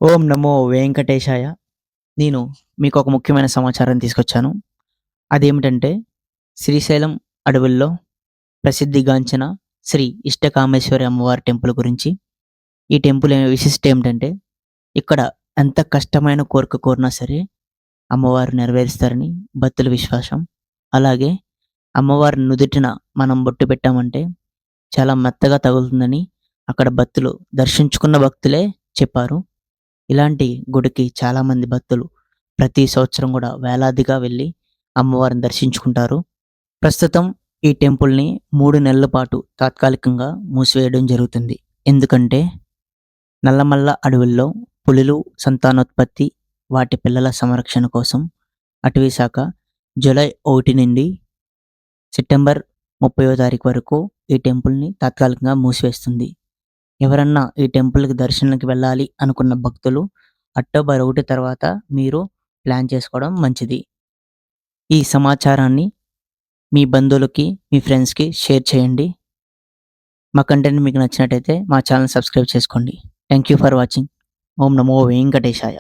ఓం నమో వెంకటేశాయ. నేను మీకొక ముఖ్యమైన సమాచారం తీసుకొచ్చాను. అదేమిటంటే, శ్రీశైలం అడవుల్లో ప్రసిద్ధిగాంచిన శ్రీ ఇష్టకామేశ్వరి అమ్మవారి టెంపుల్ గురించి. ఈ టెంపుల్ విశిష్టత ఏమిటంటే, ఇక్కడ ఎంత కష్టమైన కోరిక కోరినా సరే, అమ్మవారు నెరవేరుస్తారని భక్తుల విశ్వాసం. అలాగే అమ్మవారి నుదుటిన మనం బొట్టు పెట్టామంటే, చాలా మెత్తగా తగులుతుందని అక్కడ భక్తులు దర్శించుకున్న భక్తులే చెప్పారు. ఇలాంటి గుడికి చాలామంది భక్తులు ప్రతి సంవత్సరం కూడా వేలాదిగా వెళ్ళి అమ్మవారిని దర్శించుకుంటారు. ప్రస్తుతం ఈ టెంపుల్‌ని 3 నెలల పాటు తాత్కాలికంగా మూసివేయడం జరుగుతుంది. ఎందుకంటే నల్లమల్ల అడవుల్లో పులులు సంతానోత్పత్తి, వాటి పిల్లల సంరక్షణ కోసం అటవీ శాఖ జూలై 1 నుండి సెప్టెంబర్ 30వ తారీఖు వరకు ఈ టెంపుల్‌ని తాత్కాలికంగా మూసివేస్తుంది. ఎవరన్నా ఈ టెంపుల్‌కి దర్శనానికి వెళ్ళాలి అనుకున్న భక్తులు అక్టోబర్ 1 తర్వాత మీరు ప్లాన్ చేసుకోవడం మంచిది. ఈ సమాచారాన్ని మీ బంధువులకి, మీ ఫ్రెండ్స్‌కి షేర్ చేయండి. మా కంటెంట్ మీకు నచ్చినట్టయితే మా ఛానెల్ సబ్స్క్రైబ్ చేసుకోండి. Thank you for watching. ఓం నమో వెంకటేశాయ.